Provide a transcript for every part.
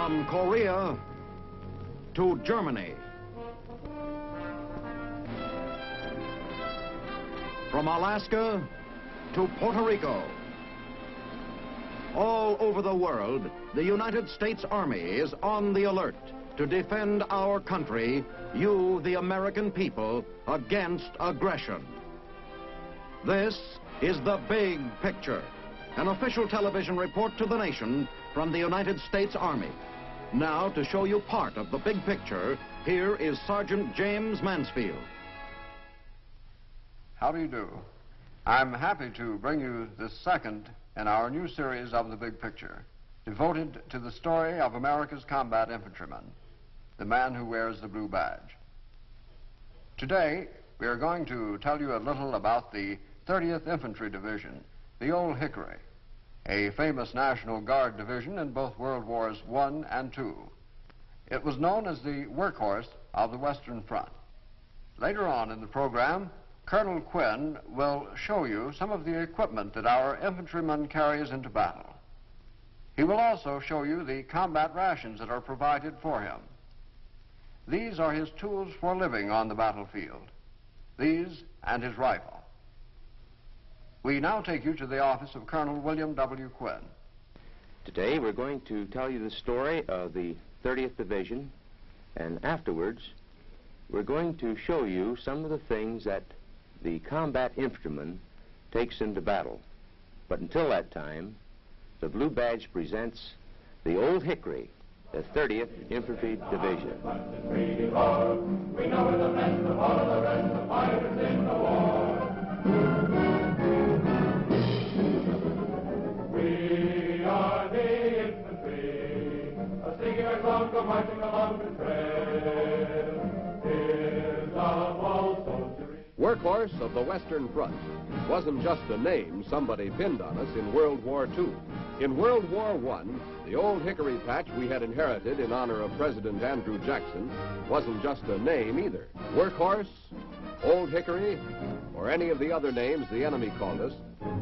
From Korea to Germany. From Alaska to Puerto Rico. All over the world, the United States Army is on the alert to defend our country, you, the American people, against aggression. This is The Big Picture, an official television report to the nation from the United States Army. Now, to show you part of the big picture, here is Sergeant James Mansfield. How do you do? I'm happy to bring you the second in our new series of The Big Picture, devoted to the story of America's combat infantryman, the man who wears the blue badge. Today, we are going to tell you a little about the 30th Infantry Division, the Old Hickory, a famous National Guard division in both World Wars I and II. It was known as the workhorse of the Western Front. Later on in the program, Colonel Quinn will show you some of the equipment that our infantryman carries into battle. He will also show you the combat rations that are provided for him. These are his tools for living on the battlefield, these and his rifle. We now take you to the office of Colonel William W. Quinn. Today we're going to tell you the story of the 30th Division, and afterwards we're going to show you some of the things that the combat infantryman takes into battle. But until that time, the blue badge presents the Old Hickory, the 30th Infantry Division. We know the best of all of the rest of fighters in the war. We are the infantry, a singular song go marching along the trail. Tis of all soldiery. Workhorse of the Western Front wasn't just a name somebody pinned on us in World War II. In World War I, the Old Hickory patch we had inherited in honor of President Andrew Jackson wasn't just a name either. Workhorse, Old Hickory, or any of the other names the enemy called us,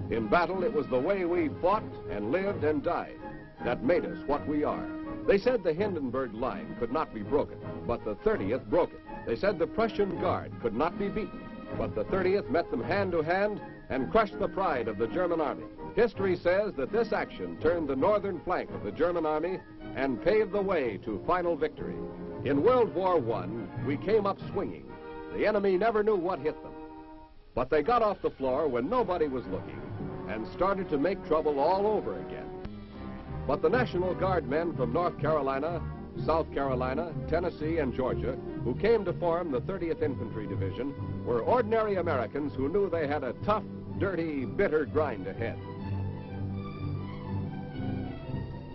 in battle it was the way we fought and lived and died that made us what we are. They said the Hindenburg line could not be broken, but the 30th broke it. They said the Prussian Guard could not be beaten, but the 30th met them hand to hand and crushed the pride of the German army. History says that this action turned the northern flank of the German army and paved the way to final victory. In World War I, we came up swinging. The enemy never knew what hit them. But they got off the floor when nobody was looking and started to make trouble all over again. But the National Guard men from North Carolina, South Carolina, Tennessee, and Georgia, who came to form the 30th Infantry Division, were ordinary Americans who knew they had a tough, dirty, bitter grind ahead.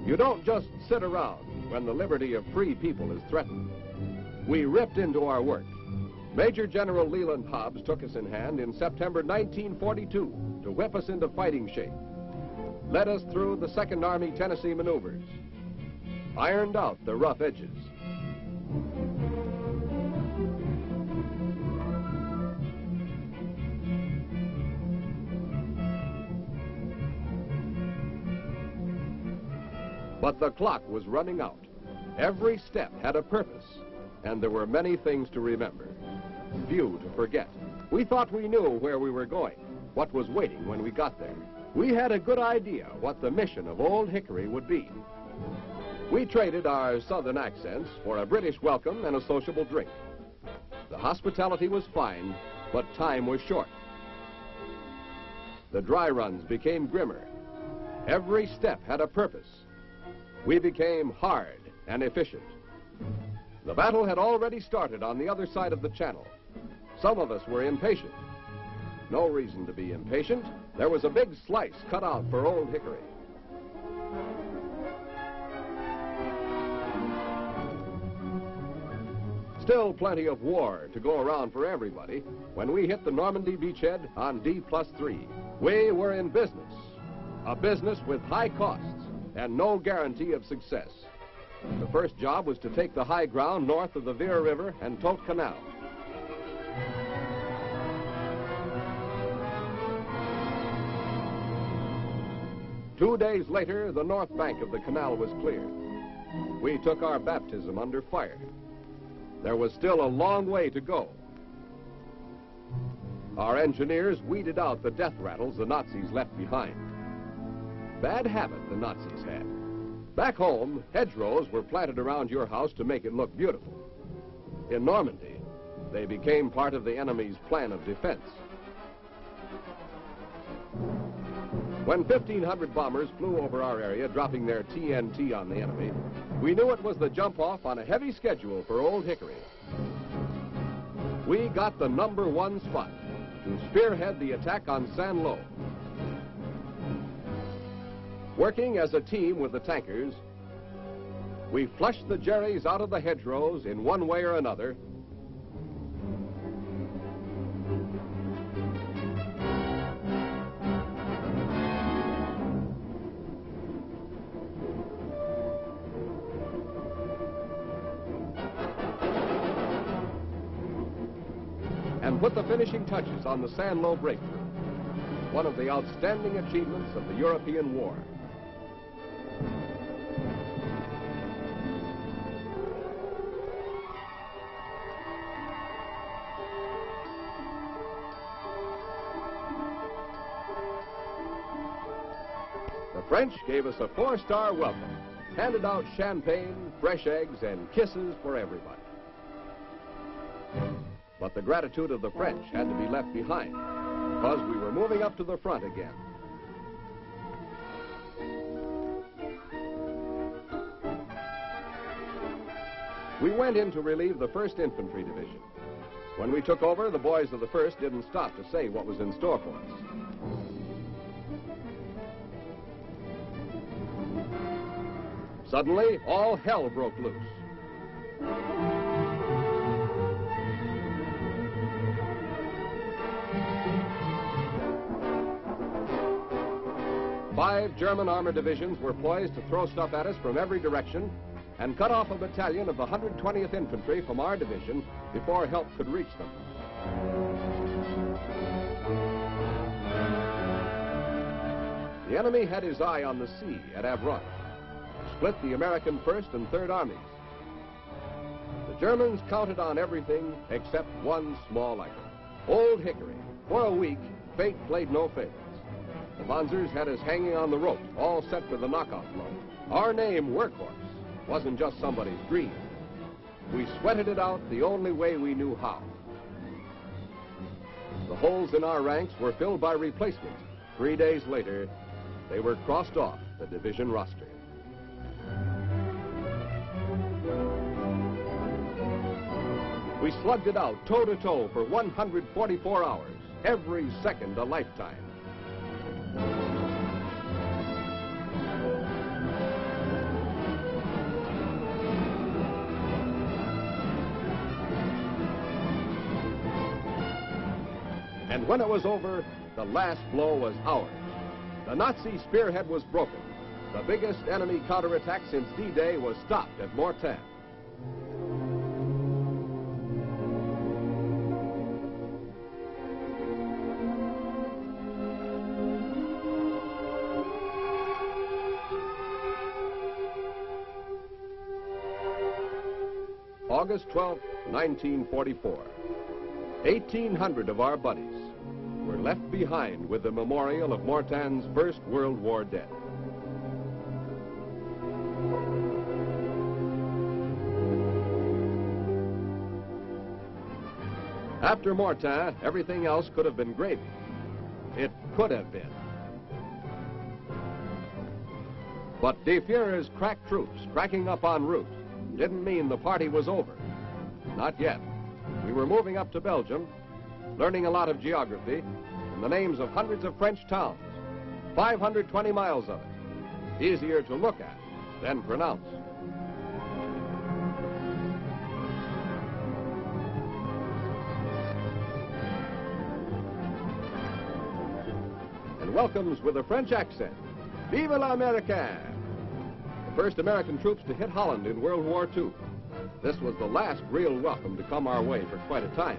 You don't just sit around when the liberty of free people is threatened. We ripped into our work. Major General Leland Hobbs took us in hand in September 1942 to whip us into fighting shape, led us through the 2nd Army Tennessee maneuvers, ironed out the rough edges. But the clock was running out. Every step had a purpose, and there were many things to remember, few to forget. We thought we knew where we were going, what was waiting when we got there. We had a good idea what the mission of Old Hickory would be. We traded our southern accents for a British welcome and a sociable drink. The hospitality was fine, but time was short. The dry runs became grimmer. Every step had a purpose. We became hard and efficient. The battle had already started on the other side of the channel. Some of us were impatient. No reason to be impatient. There was a big slice cut out for Old Hickory. Still plenty of war to go around for everybody when we hit the Normandy beachhead on D+3. We were in business, a business with high costs and no guarantee of success. The first job was to take the high ground north of the Vire River and Tote Canal. Two days later, the north bank of the canal was cleared. we took our baptism under fire. There was still a long way to go. Our engineers weeded out the death rattles the Nazis left behind. Bad habit the Nazis had. Back home, hedgerows were planted around your house to make it look beautiful. In Normandy, they became part of the enemy's plan of defense. When 1,500 bombers flew over our area, dropping their TNT on the enemy, we knew it was the jump-off on a heavy schedule for Old Hickory. We got the #1 spot to spearhead the attack on San Lo. Working as a team with the tankers, we flushed the Jerrys out of the hedgerows in one way or another. And put the finishing touches on the San Lo breakthrough, one of the outstanding achievements of the European War. The French gave us a 4-star welcome, handed out champagne, fresh eggs, and kisses for everybody. But the gratitude of the French had to be left behind, because we were moving up to the front again. We went in to relieve the 1st Infantry Division. When we took over, the boys of the 1st didn't stop to say what was in store for us. Suddenly, all hell broke loose. Five German armored divisions were poised to throw stuff at us from every direction and cut off a battalion of the 120th Infantry from our division before help could reach them. The enemy had his eye on the sea at Avron, split the American 1st and 3rd Armies. The Germans counted on everything except one small item, Old Hickory. For a week, fate played no favorites. The Panzers had us hanging on the rope, all set for the knockout blow. Our name, Workhorse, wasn't just somebody's dream. We sweated it out the only way we knew how. The holes in our ranks were filled by replacements. 3 days later, they were crossed off the division roster. We slugged it out toe-to-toe for 144 hours, every second a lifetime. And when it was over, the last blow was ours. The Nazi spearhead was broken. The biggest enemy counterattack since D-Day was stopped at Mortain. August 12, 1944. 1,800 of our buddies were left behind with the memorial of Mortain's First World War dead. After Mortain, everything else could have been gravy. It could have been. But De Fuhrer's crack troops cracking up en route didn't mean the party was over. Not yet. We were moving up to Belgium, learning a lot of geography, and the names of hundreds of French towns, 520 miles of it. Easier to look at than pronounce. And welcomes with a French accent, Vive l'Américain! The first American troops to hit Holland in World War II. This was the last real welcome to come our way for quite a time.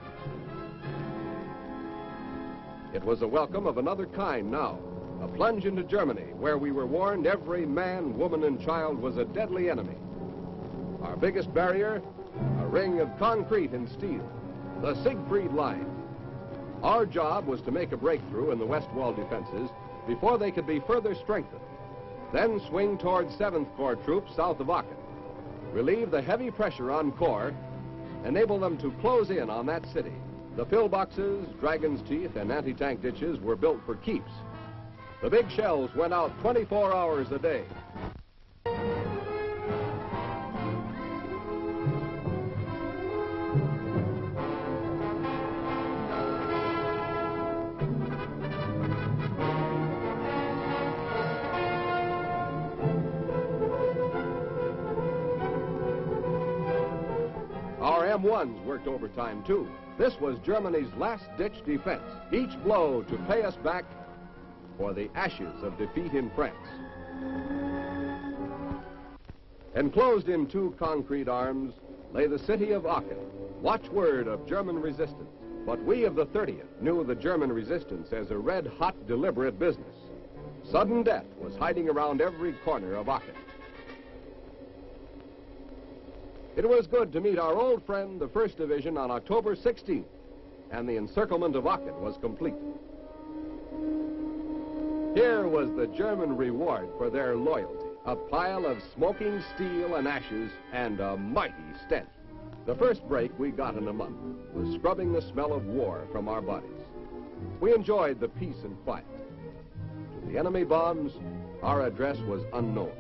It was a welcome of another kind now, a plunge into Germany, where we were warned every man, woman, and child was a deadly enemy, Our biggest barrier, a ring of concrete and steel, the Siegfried Line. Our job was to make a breakthrough in the West Wall defenses before they could be further strengthened. Then swing towards 7th Corps troops south of Aachen, relieve the heavy pressure on Corps, enable them to close in on that city. The pillboxes, Dragon's Teeth, and anti-tank ditches were built for keeps. The big shells went out 24 hours a day. Our M1s worked overtime, too. This was Germany's last-ditch defense, each blow to pay us back for the ashes of defeat in France. Enclosed in 2 concrete arms lay the city of Aachen, watchword of German resistance. But we of the 30th knew the German resistance as a red-hot, deliberate business. Sudden death was hiding around every corner of Aachen. It was good to meet our old friend, the 1st Division, on October 16th, and the encirclement of Aachen was complete. Here was the German reward for their loyalty, a pile of smoking steel and ashes and a mighty stench. The first break we got in a month was scrubbing the smell of war from our bodies. We enjoyed the peace and quiet. To the enemy bombs, our address was unknown.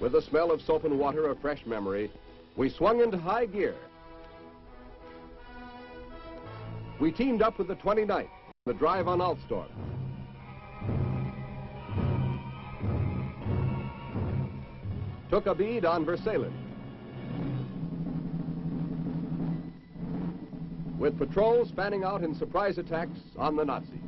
With the smell of soap and water, a fresh memory, we swung into high gear. We teamed up with the 29th, the drive on Altstorm. Took a bead on Versailles. With patrols spanning out in surprise attacks on the Nazis.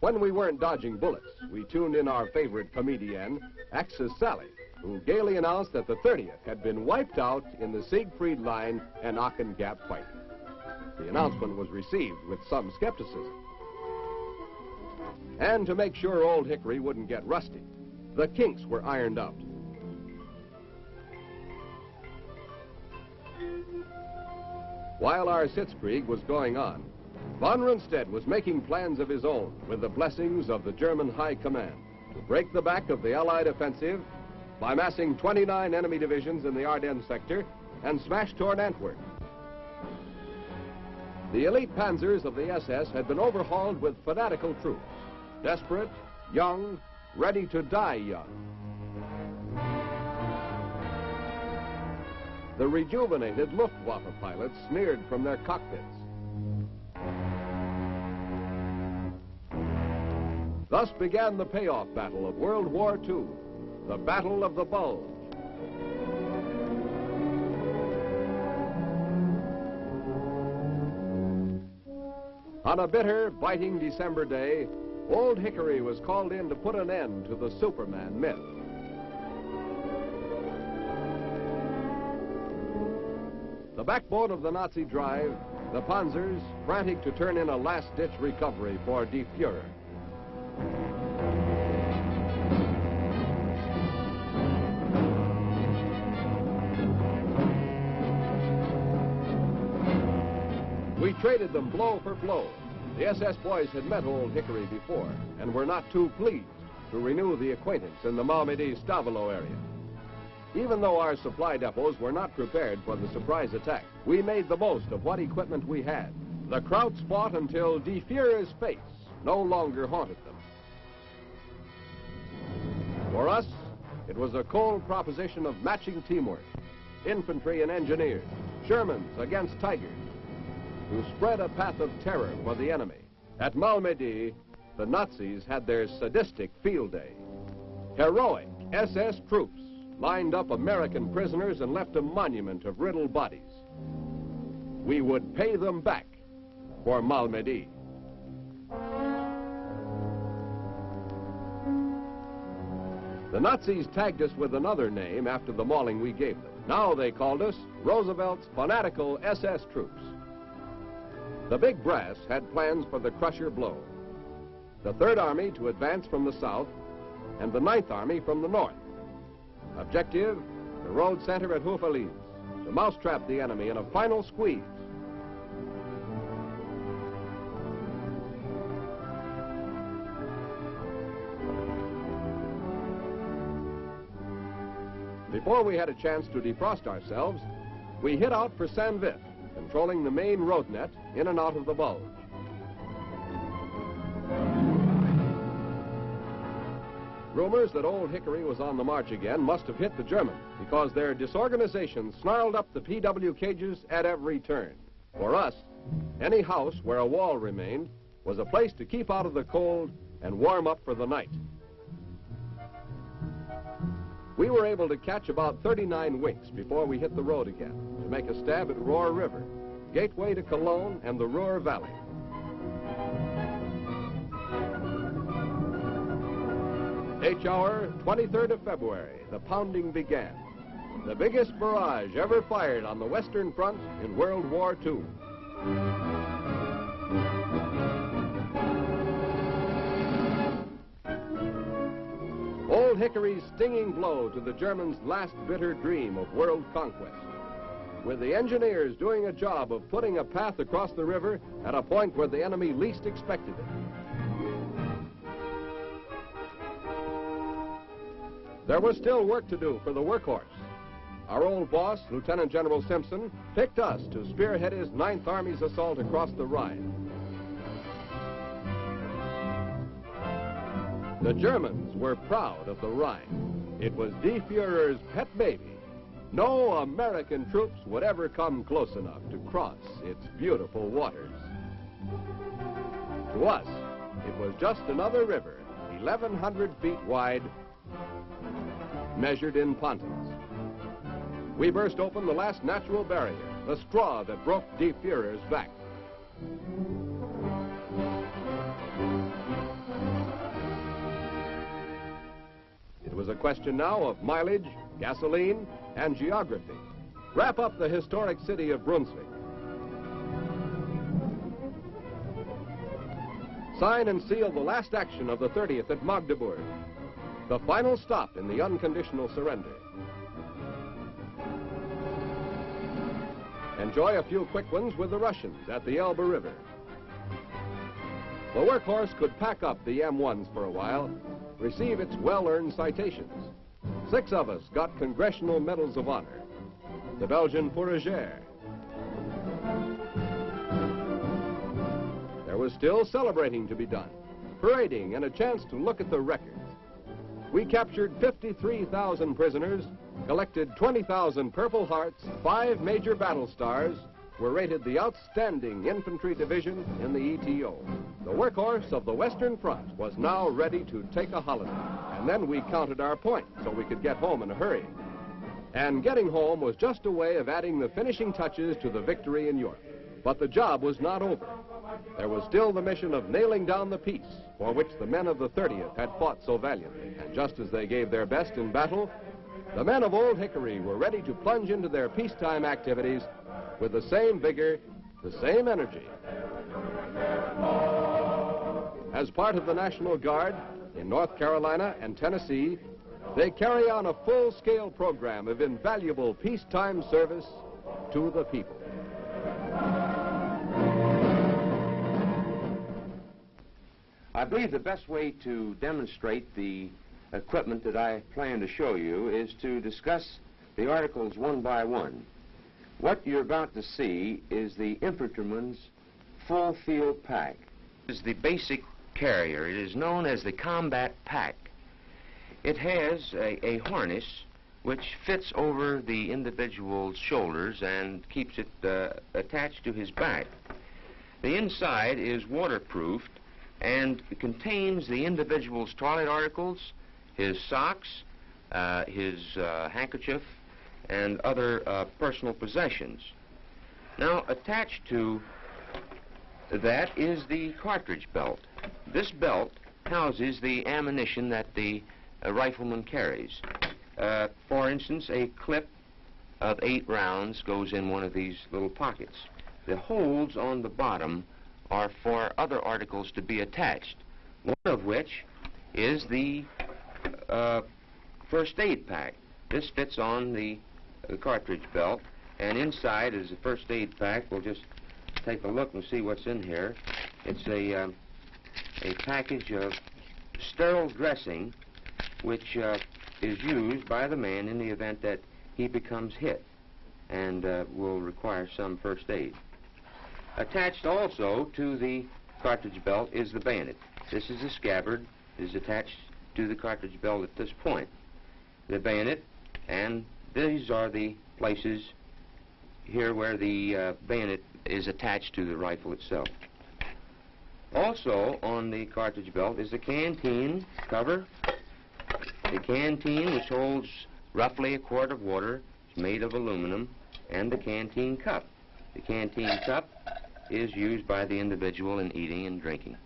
When we weren't dodging bullets, we tuned in our favorite comedienne, Axis Sally, who gaily announced that the 30th had been wiped out in the Siegfried Line and Aachen Gap fight. The announcement was received with some skepticism. And to make sure Old Hickory wouldn't get rusty, the kinks were ironed out. While our Sitzkrieg was going on, von Rundstedt was making plans of his own with the blessings of the German High Command to break the back of the Allied offensive by massing 29 enemy divisions in the Ardennes sector and smash toward Antwerp. The elite panzers of the SS had been overhauled with fanatical troops, desperate, young, ready to die young. The rejuvenated Luftwaffe pilots sneered from their cockpits. Thus began the payoff battle of World War II, the Battle of the Bulge. On a bitter, biting December day, Old Hickory was called in to put an end to the Superman myth. The backbone of the Nazi drive, the Panzers, frantic to turn in a last-ditch recovery for Die Fuhrer. We traded them blow for blow. The SS boys had met Old Hickory before and were not too pleased to renew the acquaintance in the Malmedy-Stavelot area. Even though our supply depots were not prepared for the surprise attack, we made the most of what equipment we had. The Krauts fought until Die Fuhrer's face no longer haunted them. For us, it was a cold proposition of matching teamwork, infantry and engineers, Shermans against Tigers, to spread a path of terror for the enemy. At Malmedy, the Nazis had their sadistic field day. Heroic SS troops lined up American prisoners and left a monument of riddled bodies. We would pay them back for Malmedy. The Nazis tagged us with another name after the mauling we gave them. Now they called us Roosevelt's fanatical SS troops. The Big Brass had plans for the Crusher blow. The Third Army to advance from the south, and the Ninth Army from the north. Objective, the road center at Houffalize, to mousetrap the enemy in a final squeeze. Before we had a chance to defrost ourselves, we hit out for Saint-Vith, controlling the main road net in and out of the bulge. Rumors that Old Hickory was on the march again must have hit the Germans, because their disorganization snarled up the PW cages at every turn. For us, any house where a wall remained was a place to keep out of the cold and warm up for the night. We were able to catch about 39 winks before we hit the road again to make a stab at Rohr River, gateway to Cologne and the Ruhr Valley. H hour, 23rd of February, the pounding began. The biggest barrage ever fired on the Western Front in World War II. Old Hickory's stinging blow to the Germans' last bitter dream of world conquest, with the engineers doing a job of putting a path across the river at a point where the enemy least expected it. There was still work to do for the workhorse. Our old boss, Lieutenant General Simpson, picked us to spearhead his 9th Army's assault across the Rhine. The Germans were proud of the Rhine. It was Die Führer's pet baby. No American troops would ever come close enough to cross its beautiful waters. To us, it was just another river, 1,100 feet wide, measured in pontons. We burst open the last natural barrier, the straw that broke Die Führer's back. It was a question now of mileage, gasoline, and geography. Wrap up the historic city of Brunswick. Sign and seal the last action of the 30th at Magdeburg, the final stop in the unconditional surrender. Enjoy a few quick ones with the Russians at the Elbe River. The workhorse could pack up the M1s for a while, receive its well-earned citations. 6 of us got Congressional Medals of Honor. The Belgian Fourragère. There was still celebrating to be done, parading and a chance to look at the records. We captured 53,000 prisoners, collected 20,000 Purple Hearts, 5 major battle stars, were rated the outstanding infantry division in the ETO. The workhorse of the Western Front was now ready to take a holiday. And then we counted our points so we could get home in a hurry. And getting home was just a way of adding the finishing touches to the victory in Europe. But the job was not over. There was still the mission of nailing down the peace for which the men of the 30th had fought so valiantly. And just as they gave their best in battle, the men of Old Hickory were ready to plunge into their peacetime activities with the same vigor, the same energy. As part of the National Guard in North Carolina and Tennessee, they carry on a full-scale program of invaluable peacetime service to the people. I believe the best way to demonstrate the equipment that I plan to show you is to discuss the articles one by one. What you're about to see is the infantryman's full field pack. This is the basic carrier. It is known as the combat pack. It has a harness which fits over the individual's shoulders and keeps it attached to his back. The inside is waterproofed and contains the individual's toilet articles, his socks, his handkerchief, and other personal possessions. Now, attached to that is the cartridge belt. This belt houses the ammunition that the rifleman carries. For instance, a clip of 8 rounds goes in one of these little pockets. the holes on the bottom are for other articles to be attached, one of which is the first aid pack. This fits on the cartridge belt, and inside is the first aid pack. We'll just take a look and see what's in here. It's a package of sterile dressing which is used by the man in the event that he becomes hit and will require some first aid. Attached also to the cartridge belt is the bayonet. This is the scabbard. It is attached to the cartridge belt at this point. The bayonet, and these are the places here where the bayonet is attached to the rifle itself. Also on the cartridge belt is the canteen cover. The canteen, which holds roughly a quart of water, is made of aluminum, and the canteen cup. The canteen cup is used by the individual in eating and drinking.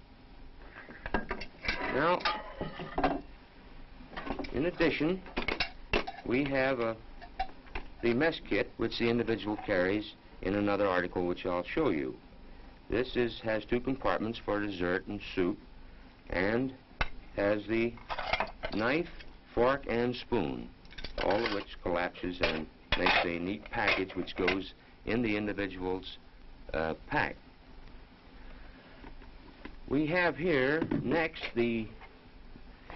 Now, in addition, we have the mess kit, which the individual carries in another article which I'll show you. This has two compartments for dessert and soup, and has the knife, fork, and spoon, all of which collapses and makes a neat package which goes in the individual's pack. We have here next the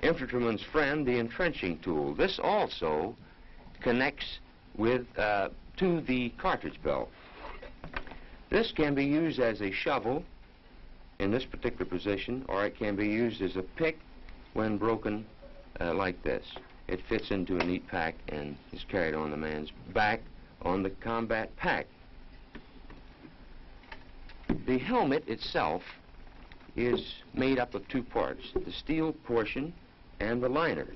infantryman's friend, the entrenching tool. This also connects with to the cartridge belt. This can be used as a shovel in this particular position, or it can be used as a pick when broken like this. It fits into a neat pack and is carried on the man's back on the combat pack. The helmet itself is made up of two parts, the steel portion and the liner.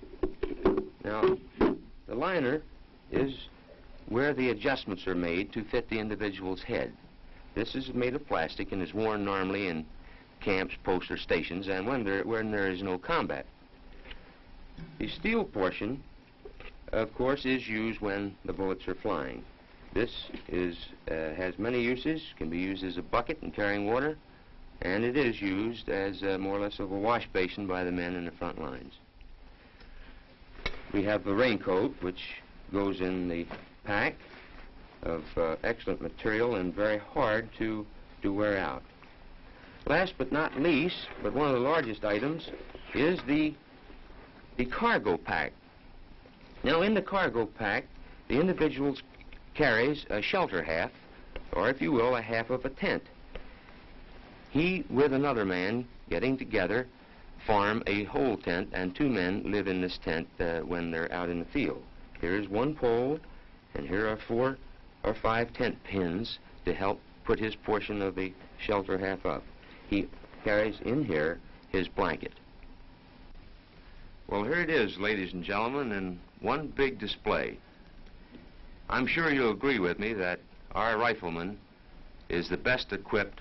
Now, the liner is where the adjustments are made to fit the individual's head. This is made of plastic and is worn normally in camps, posts, or stations, and when there is no combat. The steel portion, of course, is used when the bullets are flying. This has many uses, can be used as a bucket in carrying water, and it is used as more or less of a wash basin by the men in the front lines. We have the raincoat, which goes in the pack, of excellent material and very hard to wear out. Last but not least, but one of the largest items, is the cargo pack. Now, in the cargo pack, the individual carries a shelter half, or if you will, a half of a tent. He, with another man, getting together, form a whole tent, and two men live in this tent when they're out in the field. Here is one pole, and here are 4 or 5 tent pins to help put his portion of the shelter half up. He carries in here his blanket. Well, here it is, ladies and gentlemen, in one big display. I'm sure you'll agree with me that our rifleman is the best equipped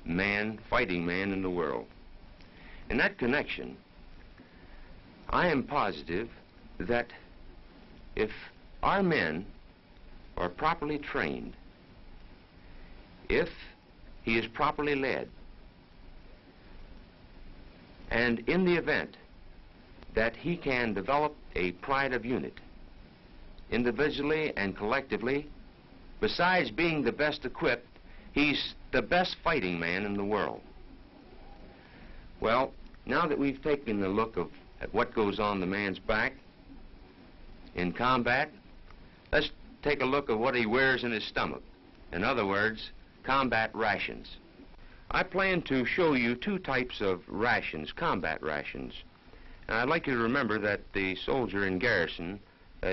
man, fighting man in the world. In that connection, I am positive that if our men are properly trained, if he is properly led, and in the event that he can develop a pride of unit, individually and collectively, besides being the best equipped, he's the best fighting man in the world. Well, now that we've taken a look at what goes on the man's back in combat, let's take a look at what he wears in his stomach. In other words, combat rations. I plan to show you 2 types of rations, combat rations. And I'd like you to remember that the soldier in garrison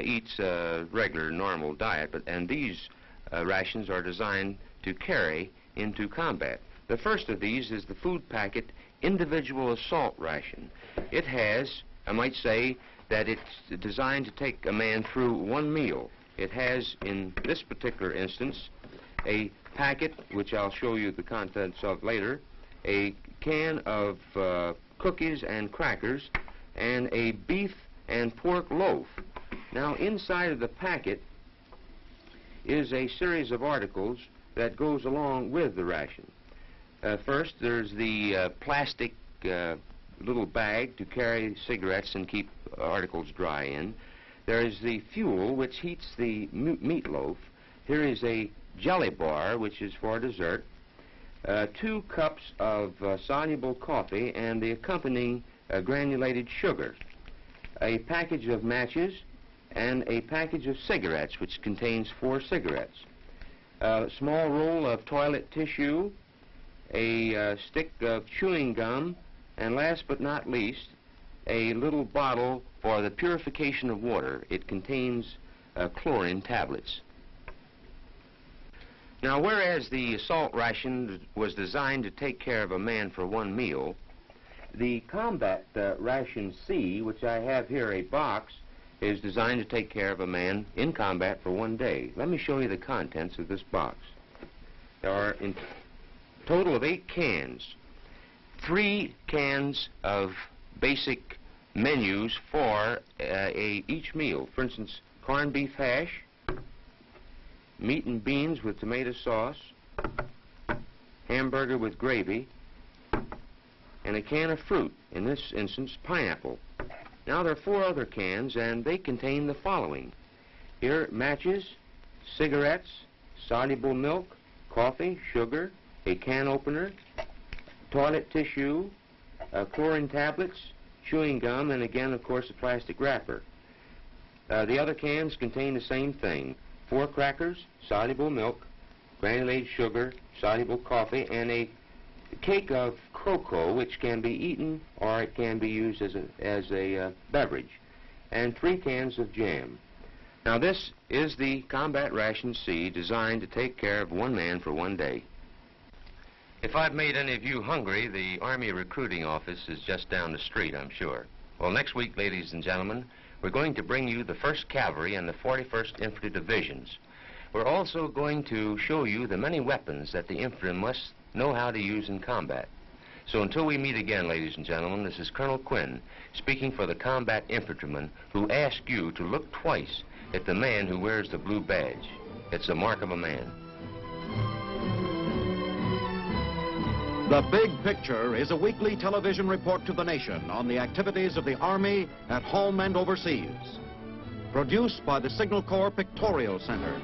eats a regular, normal diet, and these rations are designed to carry into combat. The first of these is the food packet individual assault ration. It has, I might say, that it's designed to take a man through one meal. It has, in this particular instance, a packet, which I'll show you the contents of later, a can of cookies and crackers, and a beef and pork loaf. Now, inside of the packet is a series of articles that goes along with the ration. First, there's the plastic little bag to carry cigarettes and keep articles dry in. There is the fuel, which heats the meatloaf. Here is a jelly bar, which is for dessert. 2 cups of soluble coffee and the accompanying granulated sugar. A package of matches and a package of cigarettes, which contains 4 cigarettes. A small roll of toilet tissue, a stick of chewing gum, and last but not least, a little bottle for the purification of water. It contains chlorine tablets. Now, whereas the assault ration was designed to take care of a man for 1 meal, the combat ration C, which I have here a box, is designed to take care of a man in combat for 1 day. Let me show you the contents of this box. There are in total of 8 cans. 3 cans of basic menus for each meal. For instance, corned beef hash, meat and beans with tomato sauce, hamburger with gravy, and a can of fruit, in this instance, pineapple. Now, there are 4 other cans, and they contain the following. Here, matches, cigarettes, soluble milk, coffee, sugar, a can opener, toilet tissue, chlorine tablets, chewing gum, and again, of course, a plastic wrapper. The other cans contain the same thing. 4 crackers, soluble milk, granulated sugar, soluble coffee, and a cake of cocoa, which can be eaten or it can be used as a beverage, and 3 cans of jam. Now, this is the combat ration C, designed to take care of 1 man for 1 day. If I've made any of you hungry, the Army Recruiting Office is just down the street, I'm sure. Well, next week, ladies and gentlemen, we're going to bring you the 1st Cavalry and the 41st Infantry Divisions. We're also going to show you the many weapons that the infantrymen must know how to use in combat. So until we meet again, ladies and gentlemen, this is Colonel Quinn speaking for the combat infantrymen who ask you to look twice at the man who wears the blue badge. It's the mark of a man. The Big Picture is a weekly television report to the nation on the activities of the Army at home and overseas. Produced by the Signal Corps Pictorial Center.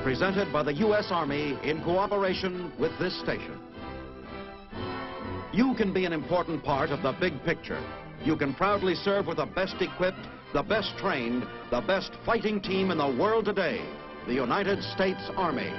Presented by the U.S. Army in cooperation with this station. You can be an important part of the big picture. You can proudly serve with the best equipped, the best trained, the best fighting team in the world today, the United States Army.